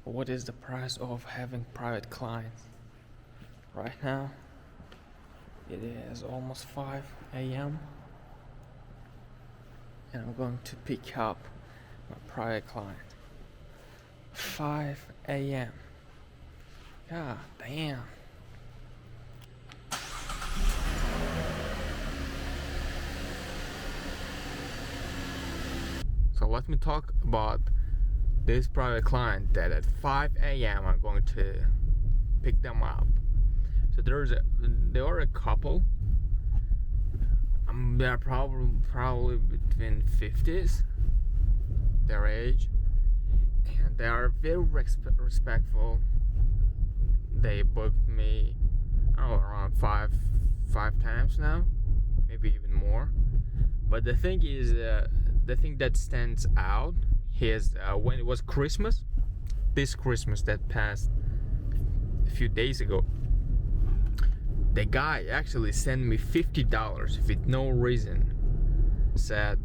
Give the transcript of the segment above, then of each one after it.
what is the price of having private clients. Right now it is almost 5 a.m. and I'm going to pick up my private client. 5 a.m. God damn. So let me talk about this private client that at 5 a.m. I'm going to pick them up. So there are a couple. They're probably between 50s, their age, and they are very respectful. They booked me, around five times now, maybe even more. But the thing is, the thing that stands out is when it was Christmas, this Christmas that passed a few days ago, the guy actually sent me $50 with no reason. Said,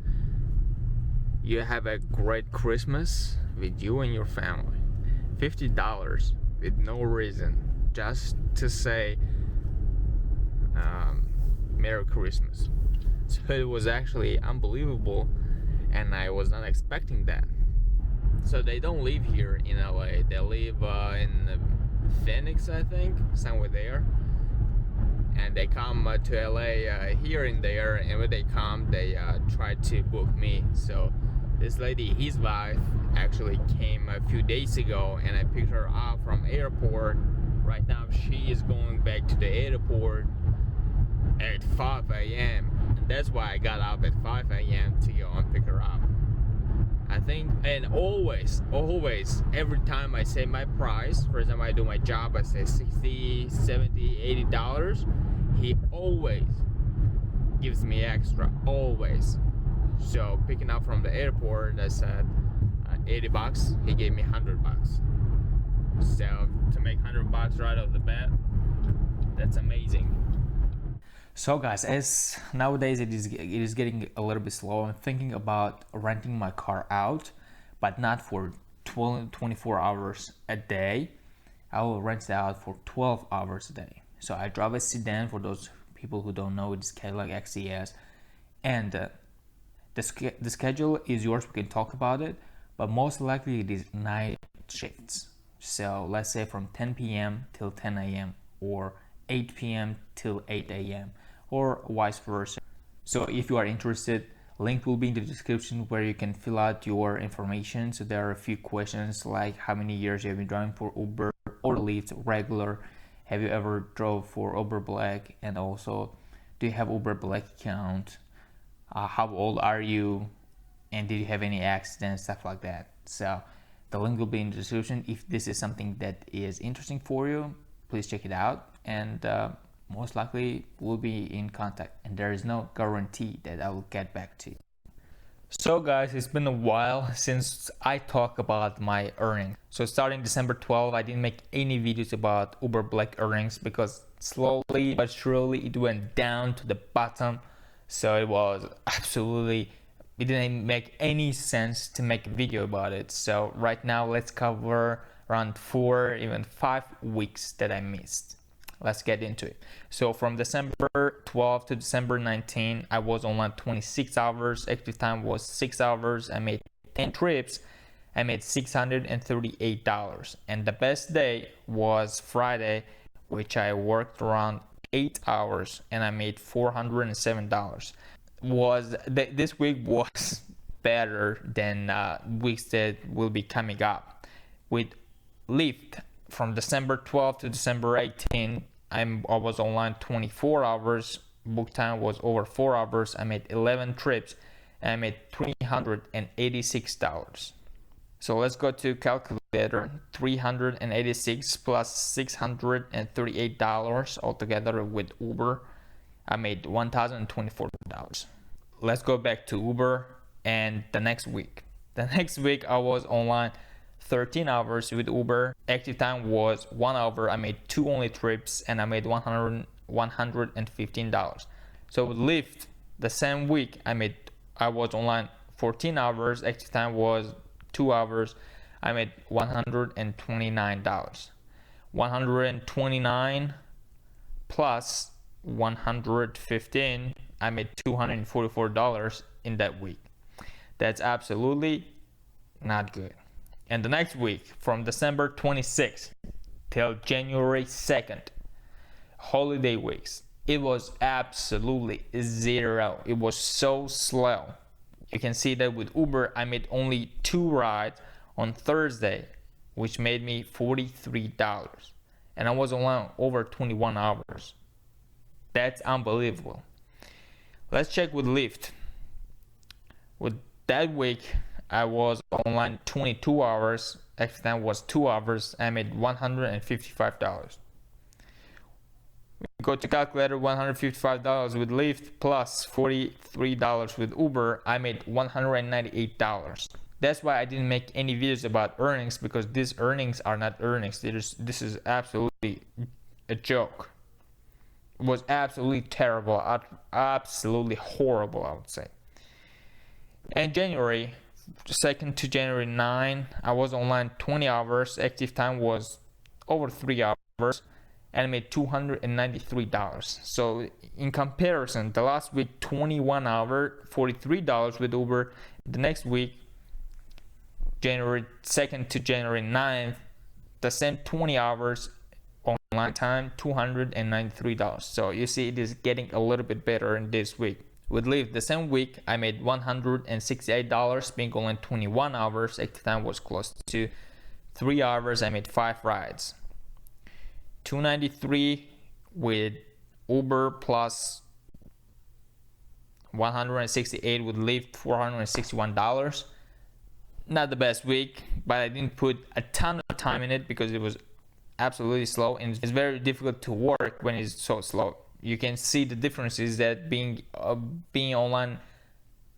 "You have a great Christmas with you and your family." $50 with no reason, just to say Merry Christmas. So it was actually unbelievable, and I was not expecting that. So they don't live here in LA. They live in Phoenix, I think, somewhere there. And they come to LA here and there, and when they come, they try to book me. So this lady, his wife, actually came a few days ago, and I picked her up from airport. Right now she is going back to the airport at 5 a.m. and that's why I got up at 5 a.m. to go and pick her up. I think, and always, every time I say my price, for example, I do my job, I say $60, $70, $80, he always gives me extra, always. So picking up from the airport, I said $80, he gave me $100. So to make $100 right off the bat, that's amazing. So guys, as nowadays it is getting a little bit slow, I'm thinking about renting my car out, but not for 24 hours a day. I will rent it out for 12 hours a day. So I drive a sedan. For those people who don't know, it's Cadillac XCS, and the schedule is yours. We can talk about it, but most likely it is night shifts. So let's say from 10 p.m. till 10 a.m. or 8 p.m. till 8 a.m. or vice versa. So if you are interested, link will be in the description where you can fill out your information. So there are a few questions like how many years you have been driving for Uber or Lyft regular, have you ever drove for Uber Black, and also do you have Uber Black account, how old are you, and did you have any accidents, stuff like that. So the link will be in the description. If this is something that is interesting for you, please check it out, and most likely we'll be in contact, and there is no guarantee that I will get back to you. So guys, it's been a while since I talked about my earnings. So starting December 12, I didn't make any videos about Uber Black earnings because slowly but surely it went down to the bottom. So it didn't make any sense to make a video about it. So right now let's cover around 4, even 5 weeks that I missed. Let's get into it. So from December 12 to December 19, I was online 26 hours. Active time was 6 hours. I made 10 trips. I made $638. And the best day was Friday, which I worked around 8 hours and I made $407. This week was better than weeks that will be coming up. With Lyft, from December 12 to December 18, I was online 24 hours. Book time was over 4 hours. I made 11 trips and I made $386. So let's go to calculator. 386 plus $638 altogether with Uber. I made $1,024. Let's go back to Uber and the next week. The next week I was online 13 hours with Uber. Active time was 1 hour. I made 2 only trips and I made $115. So with Lyft, the same week I was online 14 hours. Active time was 2 hours. I made $129. 129 plus 115, I made $244 in that week. That's absolutely not good. And the next week, from December 26th till January 2nd, holiday weeks, it was absolutely zero. It was so slow. You can see that with Uber, I made only 2 rides on Thursday, which made me $43. And I was online over 21 hours. That's unbelievable. Let's check with Lyft. With that week, I was online 22 hours. Actually, that was 2 hours. I made $155. Go to calculator, $155 with Lyft plus $43 with Uber. I made $198. That's why I didn't make any videos about earnings, because these earnings are not earnings. This is absolutely a joke. It was absolutely terrible, absolutely horrible, I would say. And January 2nd to January 9, I was online 20 hours. Active time was over 3 hours. And I made $293. So in comparison, the last week 21 hours, $43 with Uber. The next week, January 2nd to January 9th, the same 20 hours online time, $293. So you see, it is getting a little bit better in this week. With Lyft, the same week, I made $168, being online 21 hours. Active time was close to 3 hours. I made 5 rides. $293 with Uber plus $168 with Lyft, $461. Not the best week, but I didn't put a ton of time in it because it was absolutely slow, and it's very difficult to work when it's so slow. You can see the differences that being online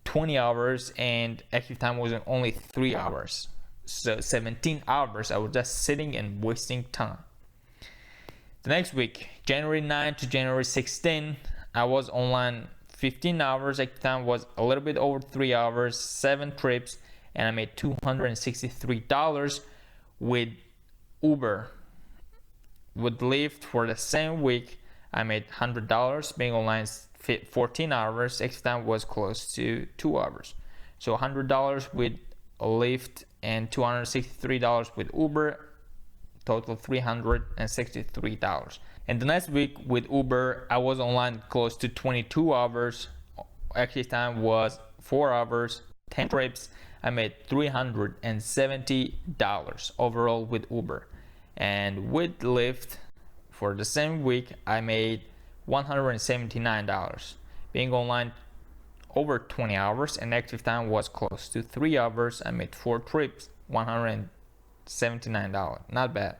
20 hours and active time was only 3 hours. So 17 hours I was just sitting and wasting time. The next week, January 9 to January 16, I was online 15 hours. Active time was a little bit over 3 hours, 7 trips, and I made $263 with Uber. With Lyft, for the same week, I made $100, being online 14 hours. Active time was close to 2 hours. So $100 with Lyft and $263 with Uber. Total $363. And the next week with Uber, I was online close to 22 hours. Active time was 4 hours, 10 trips. I made $370 overall with Uber. And with Lyft, for the same week, I made $179. Being online over 20 hours, and active time was close to 3 hours. I made 4 trips, $179. Not bad.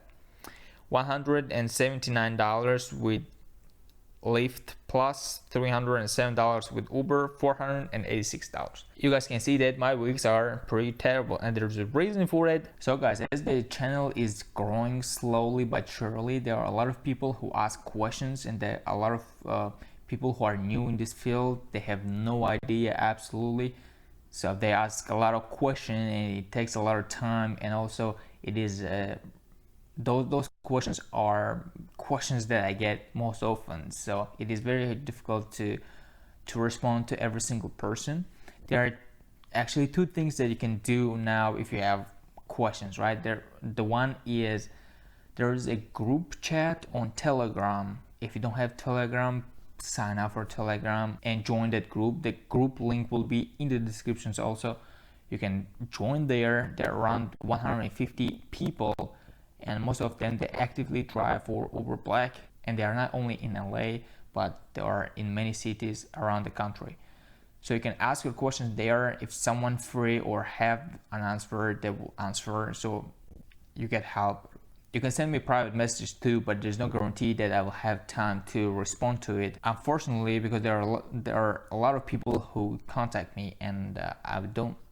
$179 with Lyft plus $307 with Uber, $486. You guys can see that my weeks are pretty terrible, and there's a reason for it. So guys, as the channel is growing slowly but surely, there are a lot of people who ask questions, and there are a lot of people who are new in this field. They have no idea absolutely. So they ask a lot of questions, and it takes a lot of time, and also it is those questions are questions that I get most often, so it is very difficult to respond to every single person. There are actually 2 things that you can do now if you have questions, right? The one is there is a group chat on Telegram. If you don't have Telegram, sign up for Telegram and join that group. The group link will be in the descriptions also. You can join there. There are around 150 people, and most of them, they actively drive for Uber Black, and they are not only in LA, but they are in many cities around the country. So you can ask your questions there. If someone free or have an answer, they will answer, so you get help. You can send me private messages too, but there's no guarantee that I will have time to respond to it, unfortunately, because there are a lot of people who contact me, and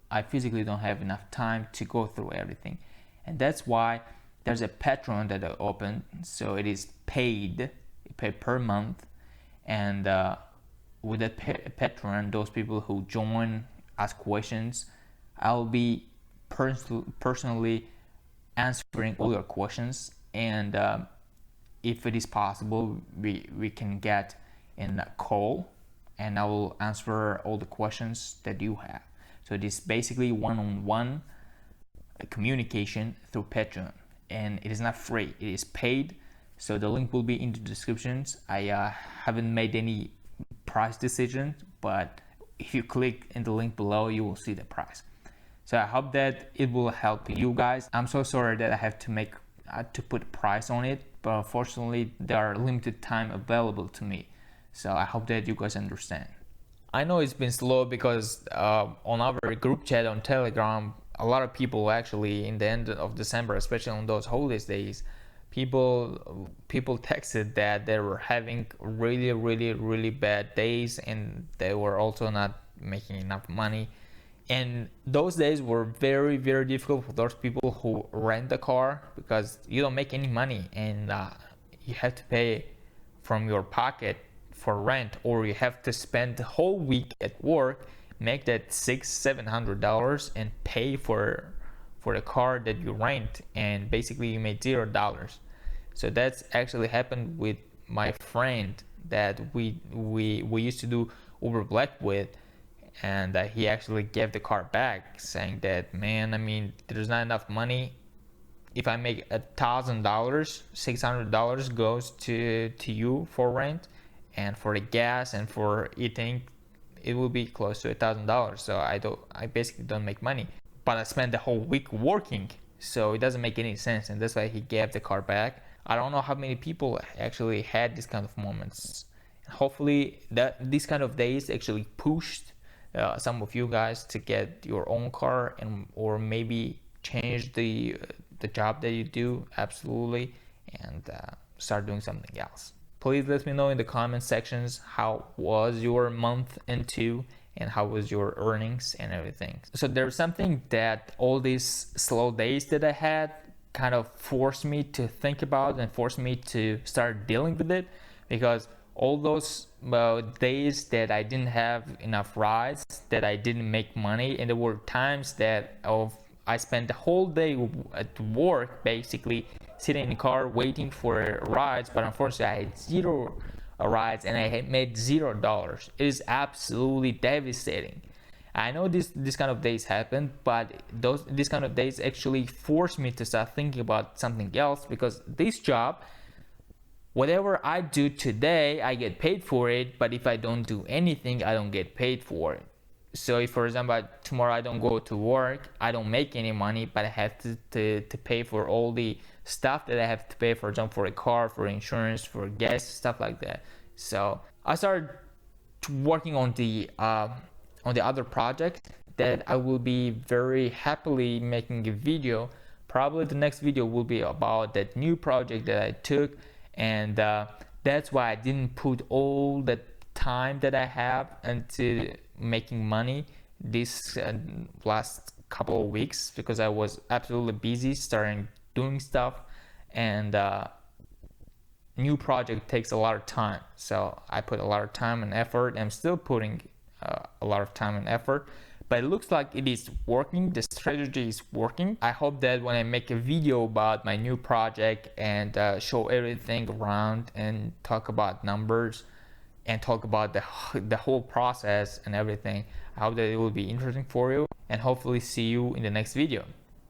I physically don't have enough time to go through everything. And that's why there's a Patreon that I opened, so it is paid. You pay per month, and with that Patreon, those people who join, ask questions, I'll be personally answering all your questions, and if it is possible, we can get in a call, and I will answer all the questions that you have. So it is basically one-on-one communication through Patreon, and it is not free, it is paid. So the link will be in the descriptions. I haven't made any price decision, but if you click in the link below, you will see the price. So I hope that it will help you guys. I'm so sorry that I have to put a price on it, but unfortunately there are limited time available to me. So I hope that you guys understand. I know it's been slow because on our group chat on Telegram, a lot of people actually in the end of December, especially on those holidays days, people texted that they were having really bad days, and they were also not making enough money. And those days were very difficult for those people who rent a car, because you don't make any money, and you have to pay from your pocket for rent, or you have to spend the whole week at work, make that $600-700 and pay for the car that you rent, and basically you made $0. So that's actually happened with my friend that we used to do Uber Black with, and he actually gave the car back, saying that, man, I mean, there's not enough money. If I make $1,000, $600 goes to you for rent, and for the gas and for eating, it will be close to $1,000. So I basically don't make money, but I spent the whole week working, so it doesn't make any sense, and that's why he gave the car back. I don't know how many people actually had this kind of moments. Hopefully that these kind of days actually pushed some of you guys to get your own car, and or maybe change the job that you do, absolutely, and start doing something else. Please let me know in the comment sections how was your month into, and how was your earnings and everything. So there's something that all these slow days that I had kind of forced me to think about, and forced me to start dealing with it, because all those days that I didn't have enough rides, that I didn't make money, and there were times that I spent the whole day at work, basically sitting in the car waiting for rides, but unfortunately I had zero rides, and I had made $0. It is absolutely devastating. I know this kind of days happen, but these kind of days actually forced me to start thinking about something else, because this job, whatever I do today, I get paid for it, but if I don't do anything, I don't get paid for it. So if, for example, tomorrow I don't go to work, I don't make any money, but I have to pay for all the stuff that I have to pay, for example, for a car, for insurance, for gas, stuff like that. So I started working on the other project that I will be very happily making a video. Probably the next video will be about that new project that I took, and that's why I didn't put all the time that I have into making money this last couple of weeks, because I was absolutely busy starting doing stuff, and new project takes a lot of time. So I put a lot of time and effort. I'm still putting a lot of time and effort, but it looks like it is working. The strategy is working. I hope that when I make a video about my new project and show everything around, and talk about numbers, and talk about the whole process and everything, I hope that it will be interesting for you, and hopefully see you in the next video.